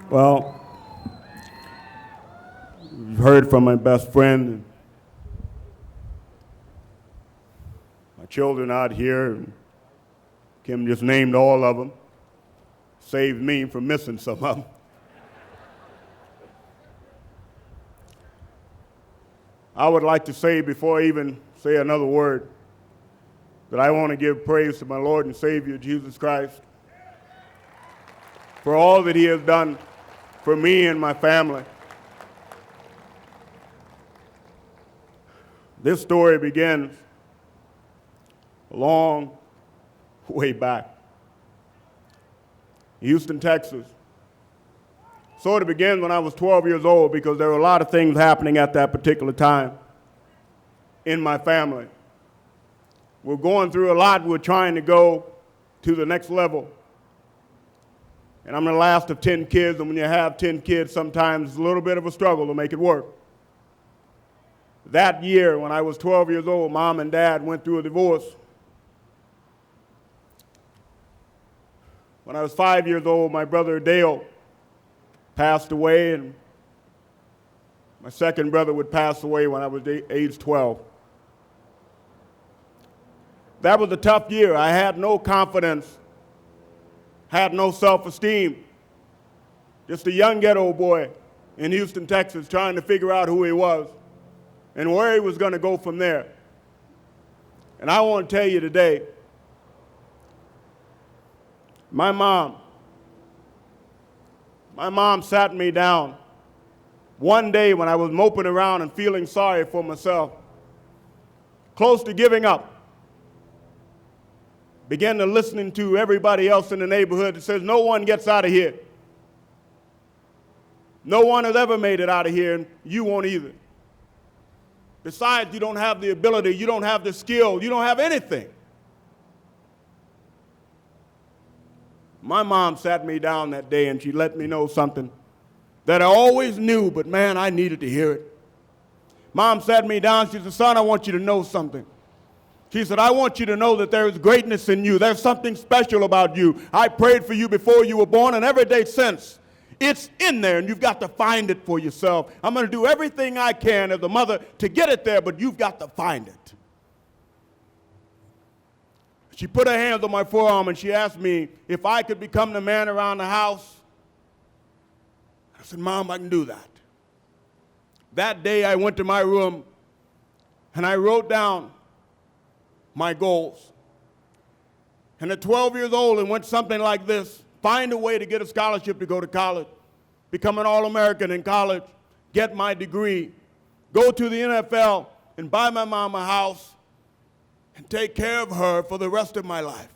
Well, you've heard from my best friend, my children out here, and Kim just named all of them, saved me from missing some of them. I would like to say, before I even say another word, that I want to give praise to my Lord and Savior, Jesus Christ, for all that he has done for me and my family. This story begins a long way back. Houston, Texas. Sort of began when I was 12 years old because there were a lot of things happening at that particular time in my family. We're going through a lot. We're trying to go to the next level. And I'm the last of 10 kids, and when you have 10 kids, sometimes it's a little bit of a struggle to make it work. That year, when I was 12 years old, Mom and Dad went through a divorce. When I was 5 years old, my brother Dale passed away, and my second brother would pass away when I was age 12. That was a tough year. I had no confidence, had no self-esteem. Just a young ghetto boy in Houston, Texas, trying to figure out who he was and where he was going to go from there. And I want to tell you today, my mom sat me down one day when I was moping around and feeling sorry for myself, close to giving up. Began to listening to everybody else in the neighborhood that says no one gets out of here. No one has ever made it out of here, and you won't either. Besides, you don't have the ability, you don't have the skill, you don't have anything. My mom sat me down that day and she let me know something that I always knew, but man, I needed to hear it. Mom sat me down, she said, son, I want you to know something. She said, I want you to know that there is greatness in you. There's something special about you. I prayed for you before you were born, and every day since, it's in there, and you've got to find it for yourself. I'm going to do everything I can as a mother to get it there, but you've got to find it. She put her hands on my forearm, and she asked me if I could become the man around the house. I said, Mom, I can do that. That day, I went to my room, and I wrote down my goals. And at 12 years old, it went something like this: find a way to get a scholarship to go to college, become an All-American in college, get my degree, go to the NFL, and buy my mom a house, and take care of her for the rest of my life.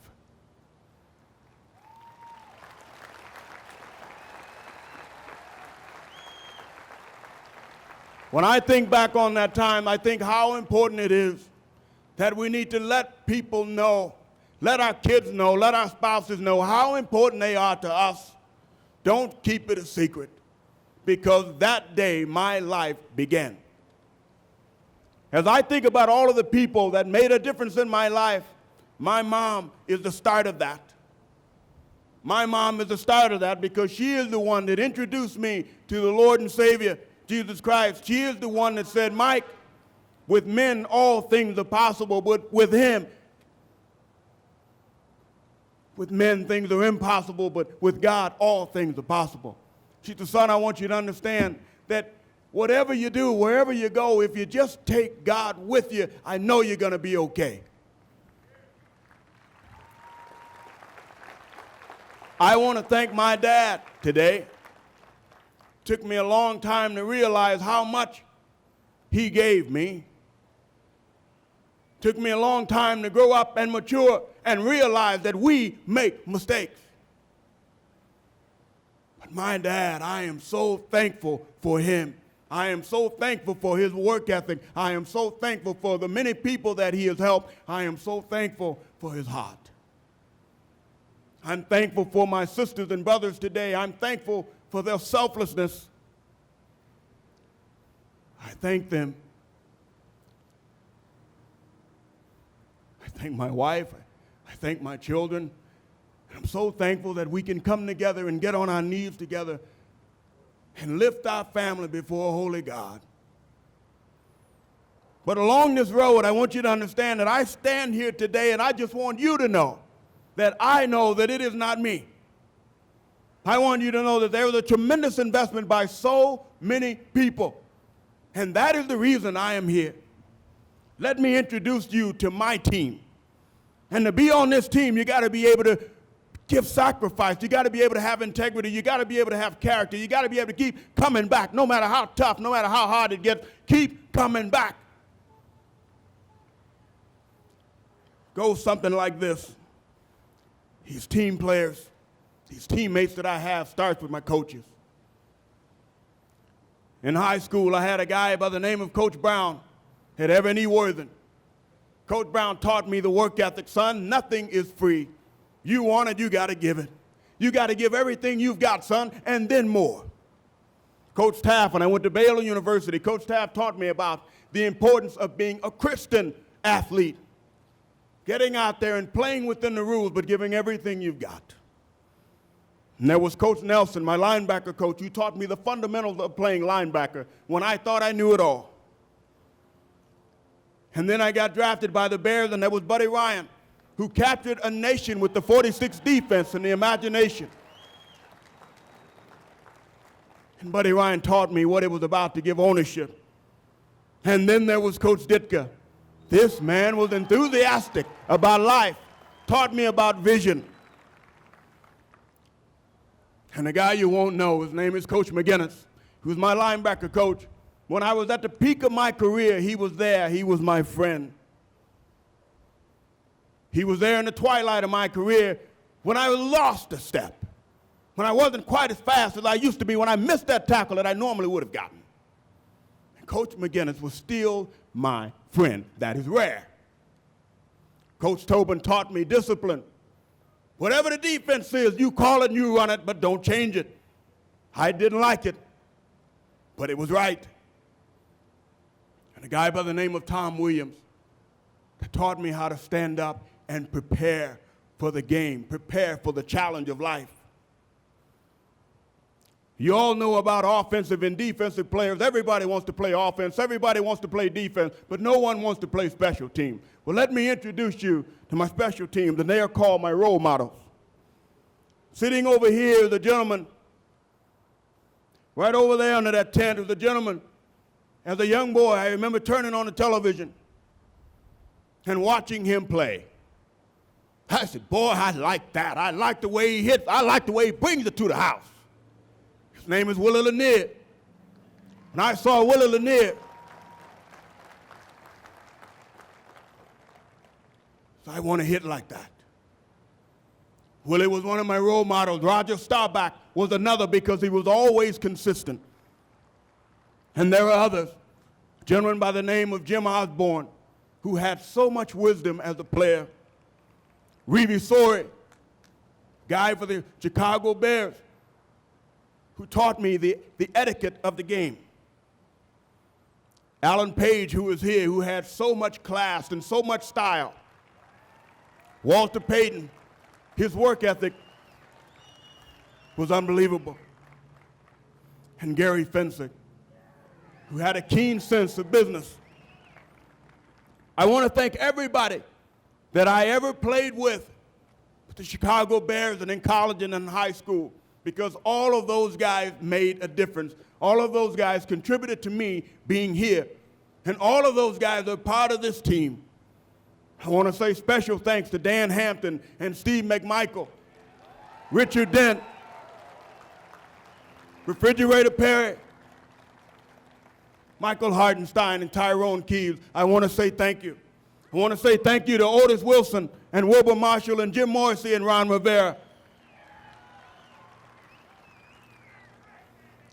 When I think back on that time, I think how important it is that we need to let people know, let our kids know, let our spouses know how important they are to us. Don't keep it a secret, because that day my life began. As I think about all of the people that made a difference in my life, my mom is the start of that. My mom is the start of that because she is the one that introduced me to the Lord and Savior, Jesus Christ. She is the one that said, Mike, with men all things are possible, but with him, with men things are impossible, but with God all things are possible. She said, son, I want you to understand that whatever you do, wherever you go, if you just take God with you, I know you're going to be okay. I want to thank my dad today. Took me a long time to realize how much he gave me. Took me a long time to grow up and mature and realize that we make mistakes. But my dad, I am so thankful for him. I am so thankful for his work ethic. I am so thankful for the many people that he has helped. I am so thankful for his heart. I'm thankful for my sisters and brothers today. I'm thankful for their selflessness. I thank them. I thank my wife. I thank my children. And I'm so thankful that we can come together and get on our knees together and lift our family before a holy God. But along this road, I want you to understand that I stand here today, and I just want you to know that I know that it is not me. I want you to know that there was a tremendous investment by so many people, and that is the reason I am here. Let me introduce you to my team. And to be on this team, you got to be able to give sacrifice. You got to be able to have integrity. You got to be able to have character. You got to be able to keep coming back, no matter how tough, no matter how hard it gets. Keep coming back. Goes something like this. These team players, these teammates that I have, starts with my coaches. In high school, I had a guy by the name of Coach Brown at Evan E. Worthen. Coach Brown taught me the work ethic. Son, nothing is free. You want it, you got to give it. You got to give everything you've got, son, and then more. Coach Taft, when I went to Baylor University, Coach Taft taught me about the importance of being a Christian athlete. Getting out there and playing within the rules, but giving everything you've got. And there was Coach Nelson, my linebacker coach, who taught me the fundamentals of playing linebacker when I thought I knew it all. And then I got drafted by the Bears, and there was Buddy Ryan, who captured a nation with the 46 defense and the imagination. And Buddy Ryan taught me what it was about to give ownership. And then there was Coach Ditka. This man was enthusiastic about life, taught me about vision. And a guy you won't know, his name is Coach McGinnis, who was my linebacker coach. When I was at the peak of my career, he was there. He was my friend. He was there in the twilight of my career when I lost a step, when I wasn't quite as fast as I used to be, when I missed that tackle that I normally would have gotten. And Coach McGinnis was still my friend. That is rare. Coach Tobin taught me discipline. Whatever the defense is, you call it and you run it, but don't change it. I didn't like it, but it was right. And a guy by the name of Tom Williams that taught me how to stand up and prepare for the game, prepare for the challenge of life. You all know about offensive and defensive players. Everybody wants to play offense. Everybody wants to play defense, but no one wants to play special teams. Well, let me introduce you to my special teams, and they are called my role models. Sitting over here is a gentleman. Right over there under that tent is a gentleman. As a young boy, I remember turning on the television and watching him play. I said, boy, I like that. I like the way he hits. I like the way he brings it to the house. His name is Willie Lanier. When I saw Willie Lanier, so I want to hit like that. Willie was one of my role models. Roger Staubach was another because he was always consistent. And there are others. A gentleman by the name of Jim Osborne, who had so much wisdom as a player. Reeve Sorey, guy for the Chicago Bears, who taught me the etiquette of the game. Alan Page, who is here, who had so much class and so much style. Walter Payton, his work ethic was unbelievable. And Gary Fensick, who had a keen sense of business. I want to thank everybody that I ever played with the Chicago Bears and in college and in high school, because all of those guys made a difference. All of those guys contributed to me being here. And all of those guys are part of this team. I want to say special thanks to Dan Hampton and Steve McMichael, Richard Dent, Refrigerator Perry, Michael Hardenstein, and Tyrone Keeves. I want to say thank you. I want to say thank you to Otis Wilson and Wilbur Marshall and Jim Morrissey and Ron Rivera.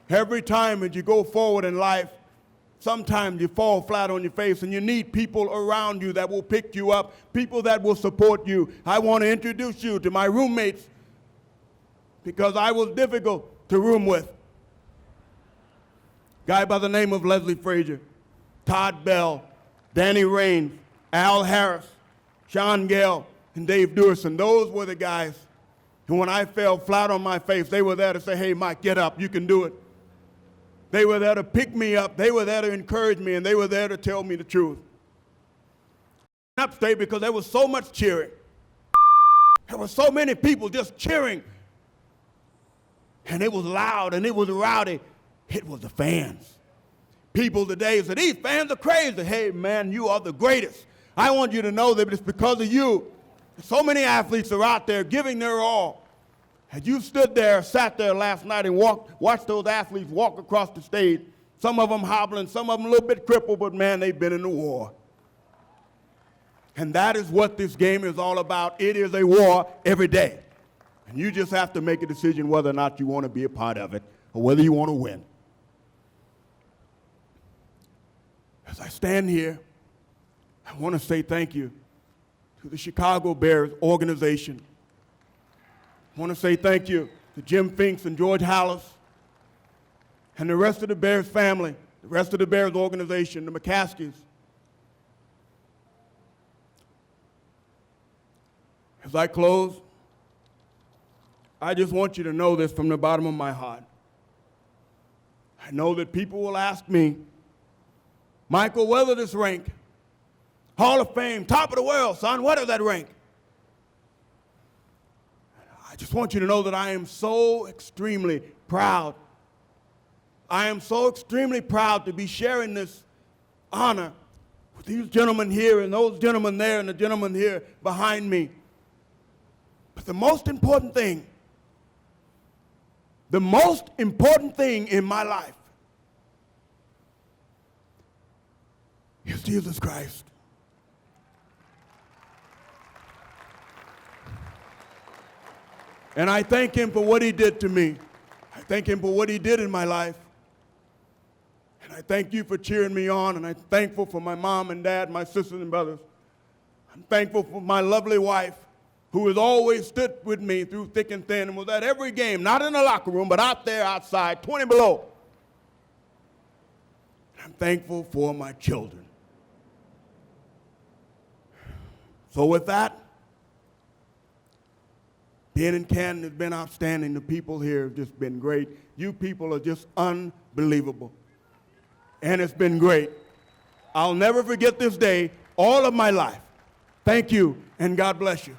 Every time that you go forward in life, sometimes you fall flat on your face and you need people around you that will pick you up, people that will support you. I want to introduce you to my roommates because I was difficult to room with. Guy by the name of Leslie Frazier, Todd Bell, Danny Raines, Al Harris, Sean Gale, and Dave Durson. Those were the guys who, when I fell flat on my face, they were there to say, hey, Mike, get up, you can do it. They were there to pick me up. They were there to encourage me, and they were there to tell me the truth. Upstate because there was so much cheering. There were so many people just cheering. And it was loud and it was rowdy. It was the fans. People today say, these fans are crazy. Hey, man, you are the greatest. I want you to know that it's because of you. So many athletes are out there giving their all. And you stood there, sat there last night and watched those athletes walk across the stage. Some of them hobbling, some of them a little bit crippled, but man, they've been in the war. And that is what this game is all about. It is a war every day. And you just have to make a decision whether or not you want to be a part of it or whether you want to win. As I stand here, I want to say thank you to the Chicago Bears organization. I want to say thank you to Jim Finks and George Hallis and the rest of the Bears family, the rest of the Bears organization, the McCaskies. As I close, I just want you to know this from the bottom of my heart. I know that people will ask me, Michael, whether this rank, Hall of Fame, top of the world, son, what is that rank? I just want you to know that I am so extremely proud. I am so extremely proud to be sharing this honor with these gentlemen here and those gentlemen there and the gentleman here behind me. But the most important thing in my life is Jesus Christ. And I thank him for what he did to me. I thank him for what he did in my life. And I thank you for cheering me on. And I'm thankful for my mom and dad, my sisters and brothers. I'm thankful for my lovely wife, who has always stood with me through thick and thin and was at every game, not in the locker room, but out there outside, 20 below. And I'm thankful for my children. So with that, being in Canton has been outstanding. The people here have just been great. You people are just unbelievable. And it's been great. I'll never forget this day all of my life. Thank you, and God bless you.